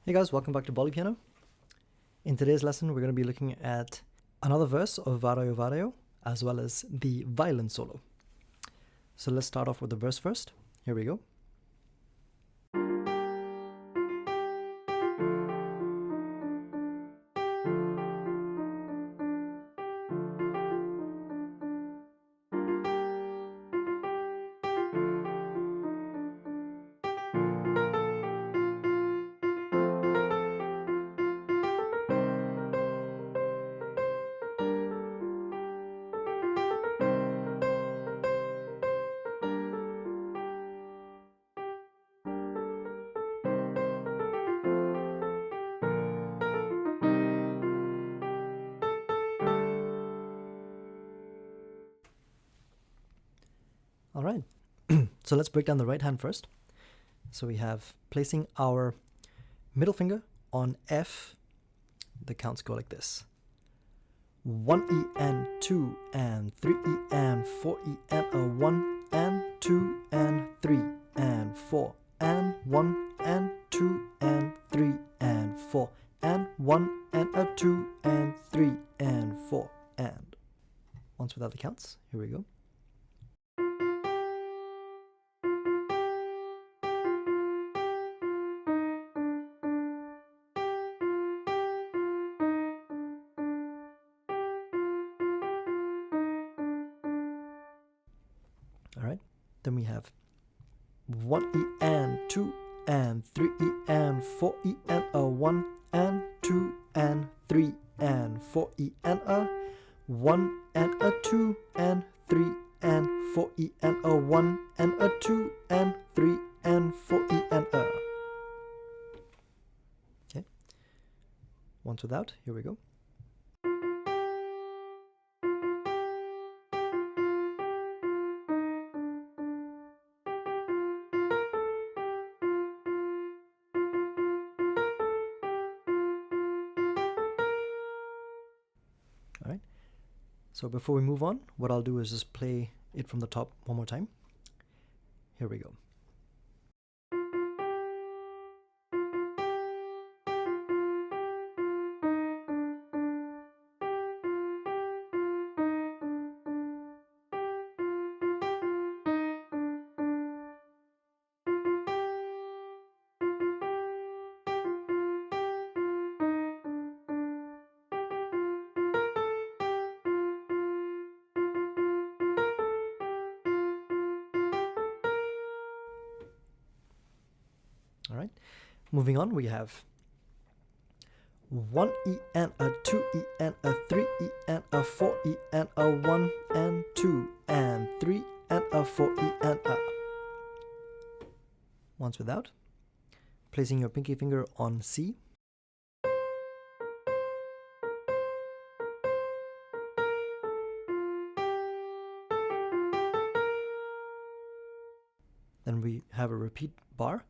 Hey guys, welcome back to Bollypiano. In today's lesson, we're going to be looking at another verse of Vaarayo Vaarayo, as well as the violin solo. So let's start off with the verse first. Here we go. All right, so let's break down the right hand first. So we have placing our middle finger on F. The counts go like this: 1 E and 2 and 3 E and 4 E and a 1 and 2 and 3 and 4 and 1 and 2 and 3 and 4 and 1 and a 2 and 3 and 4 and. Once without the counts, here we go. All right, then we have 1 E and 2 and 3 E and 4 E and a 1 and 2 and 3 and 4 E and a 1 and a 2 and 3 and 4 E and a 1 and a 2 and 3 and 4 E and a. Okay, once without, here we go. All right, so before we move on, what I'll do is just play it from the top one more time. Here we go. All right, moving on, we have 1 E and a 2 E and a 3 E and a 4 E and a 1 and 2 and 3 and a 4 E and a. Once without, placing your pinky finger on C. Then we have a repeat bar.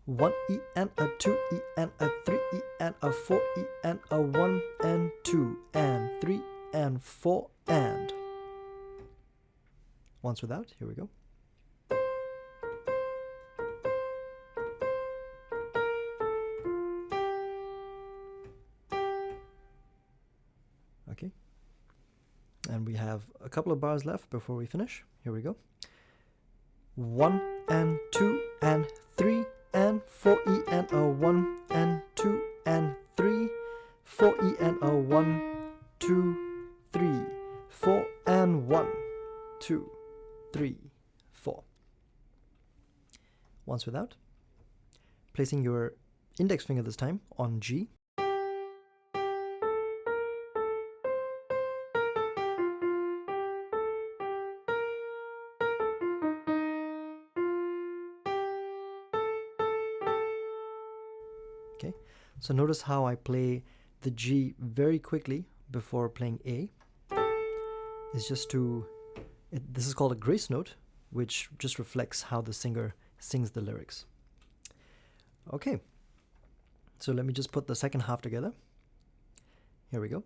1 E and a 2 E and a 3 E and a 4 E and a 1 and 2 and 3 and 4 and. Once without, here we go. Okay, and we have a couple of bars left before we finish. Here we go. 1 and 2 and 3 and 4 E and a 1 and 2 and 3 4 E and a 1 2 3 4 and 1 2 3 4. Once without, placing your index finger this time on G. Okay, so notice how I play the G very quickly before playing A. It's just to, this is called a grace note, which just reflects how the singer sings the lyrics. Okay, so let me just put the second half together. Here we go.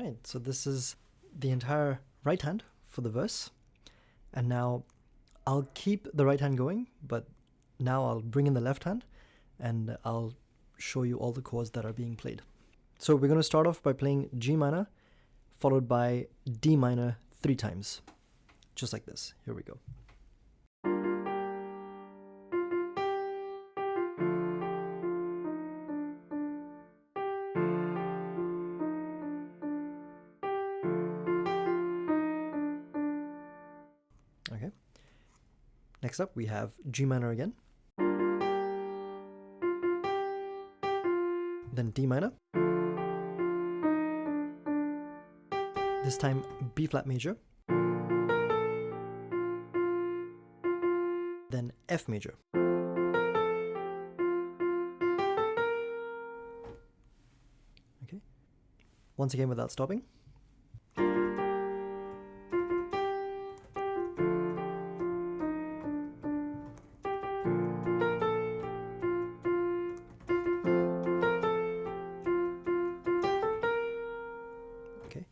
right, so this is the entire right hand for the verse. And now I'll keep the right hand going, but now I'll bring in the left hand and I'll show you all the chords that are being played. So we're going to start off by playing G minor, followed by D minor 3 times. Just like this. Here we go. Okay. Next up we have G minor again. Then D minor. This time B flat major. Then F major. Okay. Once again without stopping. Okay.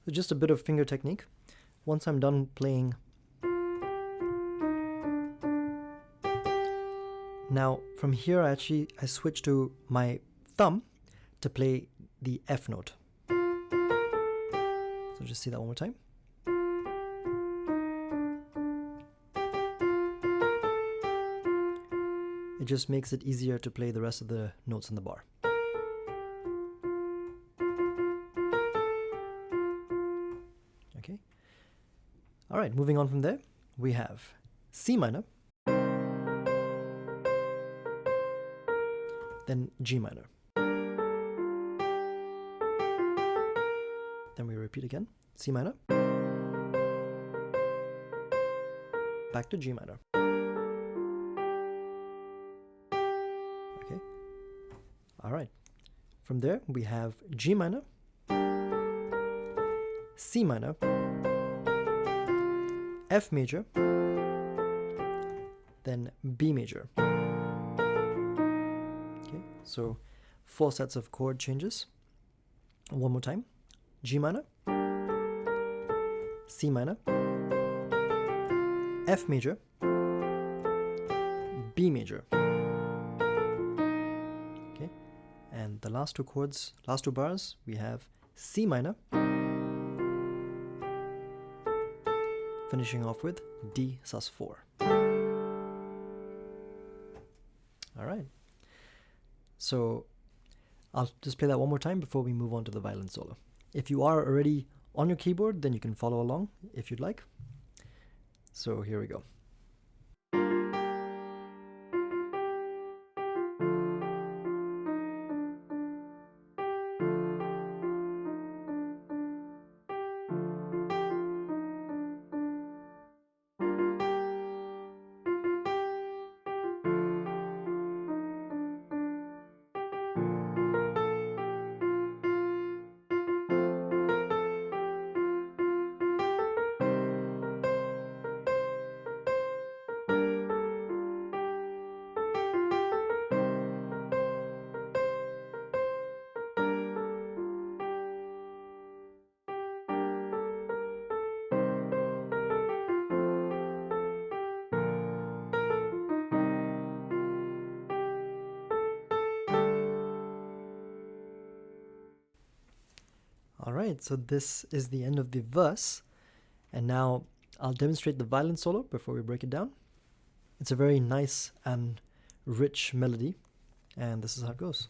So just a bit of finger technique. Once I'm done playing, now from here I switch to my thumb to play the F note. So just see that one more time. It just makes it easier to play the rest of the notes in the bar. Okay. All right, moving on from there, we have C minor, then G minor. Then we repeat again, C minor, back to G minor. Okay. All right. From there, we have G minor, C minor, F major, then B major. Okay, so 4 sets of chord changes. One more time. G minor, C minor, F major, B major. Okay, and the last 2 chords, last 2 bars, we have C minor, finishing off with D sus4. All right. So I'll just play that one more time before we move on to the violin solo. If you are already on your keyboard, then you can follow along if you'd like. So here we go. Alright, so this is the end of the verse, and now I'll demonstrate the violin solo before we break it down. It's a very nice and rich melody, and this is how it goes.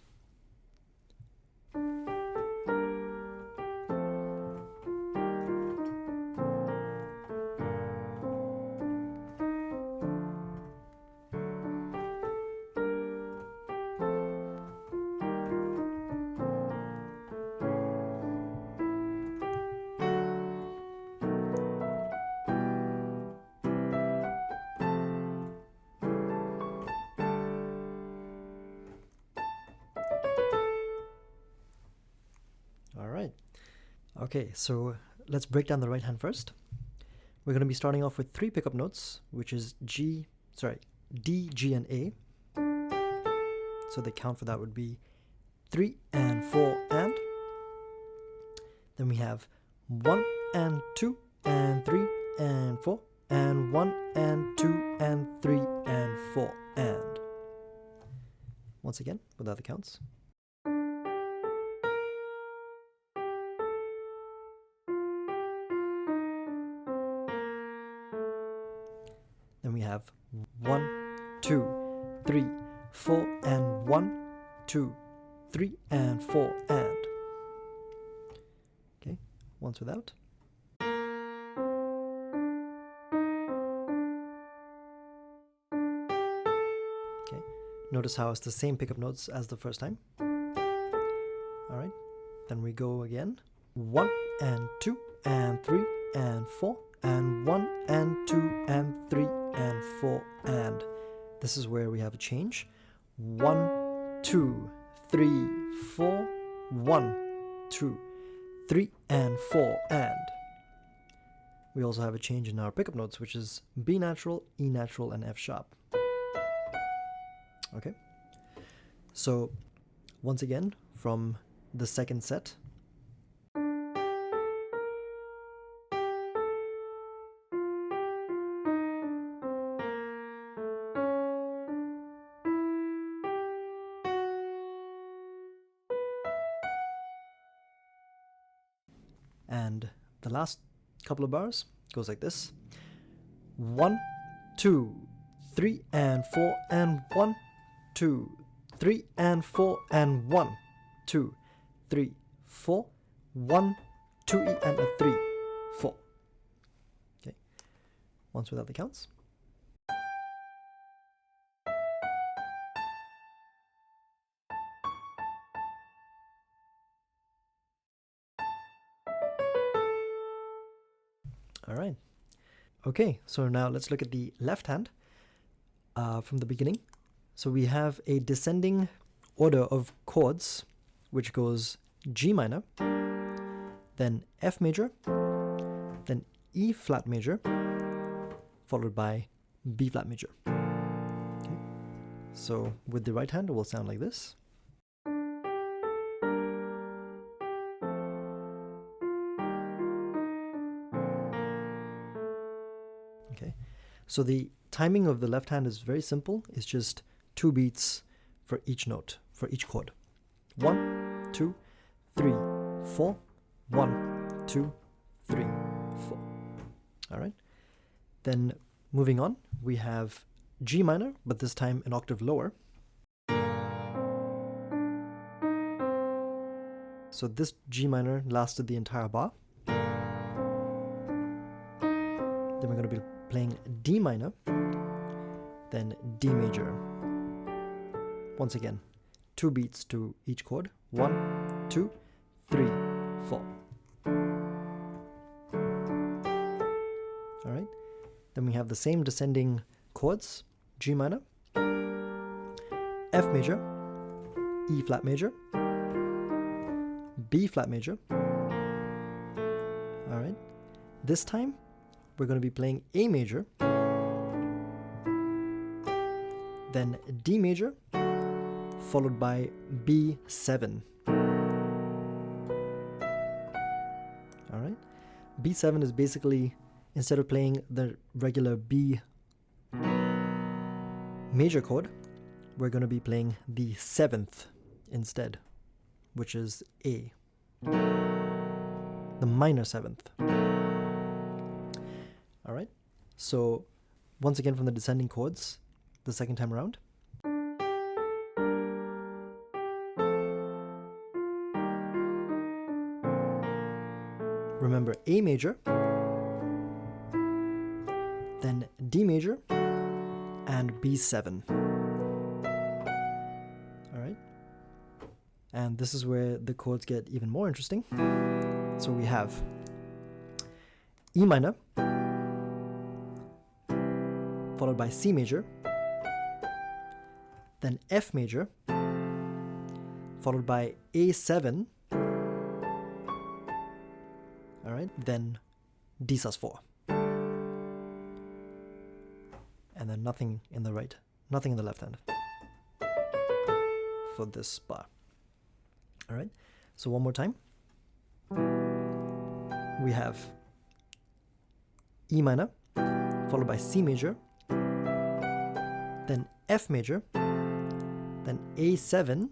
Okay, so let's break down the right hand first. We're going to be starting off with 3 pickup notes, which is D, G, and A. So the count for that would be 3 and 4 and. Then we have 1 and 2 and 3 and 4 and 1 and 2 and 3 and 4 and. Once again, without the counts. Then we have 1, 2, 3, 4 and 1, 2, 3 and 4 and. Okay, once without. Okay, notice how it's the same pickup notes as the first time. Alright, then we go again. 1 and 2 and 3 and 4 and 1 and 2 and 3 and 4 and. This is where we have a change. 1, 2, 3, 4, 1, 2, 3 and 4 and. We also have a change in our pickup notes, which is B natural, E natural and F sharp. Okay, so once again from the second set. And the last couple of bars goes like this. 1, 2, 3 and 4 and 1, 2, 3 and 4 and 1, 2, 3, 4, 1, 2 E and a 3, 4. Okay, once without the counts. All right. Okay, so now let's look at the left hand from the beginning. So we have a descending order of chords, which goes G minor, then F major, then E flat major, followed by B flat major. Okay. So with the right hand, it will sound like this. Okay, so the timing of the left hand is very simple. It's just 2 beats for each note, for each chord. 1, 2, 3, 4, 1, 2, 3, 4. All right. Then moving on, we have G minor, but this time an octave lower. So this G minor lasted the entire bar. Then we're going to be playing D minor, then D major. Once again, 2 beats to each chord. 1, 2, 3, 4. All right. Then we have the same descending chords: G minor, F major, E flat major, B flat major. All right. This time we're going to be playing A major, then D major, followed by B7. All right. B7 is basically, instead of playing the regular B major chord, we're going to be playing the 7th instead, which is A, the minor 7th. All right. So once again from the descending chords, the second time around. Remember A major, then D major, and B7. All right. And this is where the chords get even more interesting. So we have E minor, followed by C major, then F major, followed by A7, all right, then D sus4, and then nothing in the right, nothing in the left hand for this bar. All right, so one more time. we have E minor, followed by C major, then F major, then A7,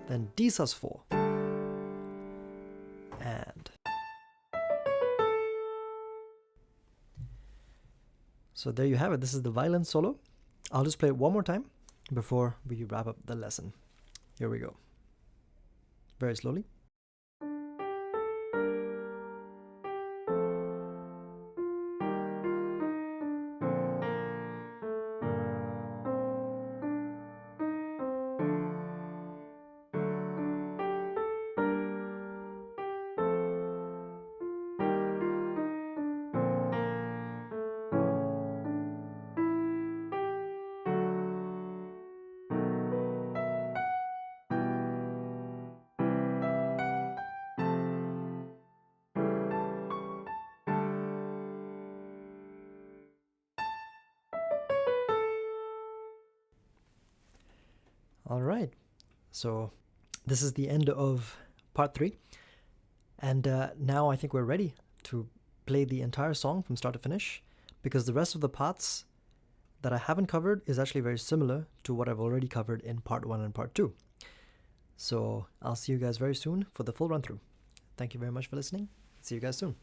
then D sus4, and so there you have it. This is the violin solo. I'll just play it one more time before we wrap up the lesson. Here we go. Very slowly. All right, so this is the end of part 3, and now I think we're ready to play the entire song from start to finish, because the rest of the parts that I haven't covered is actually very similar to what I've already covered in part 1 and part 2. So I'll see you guys very soon for the full run through. Thank you very much for listening. See you guys soon.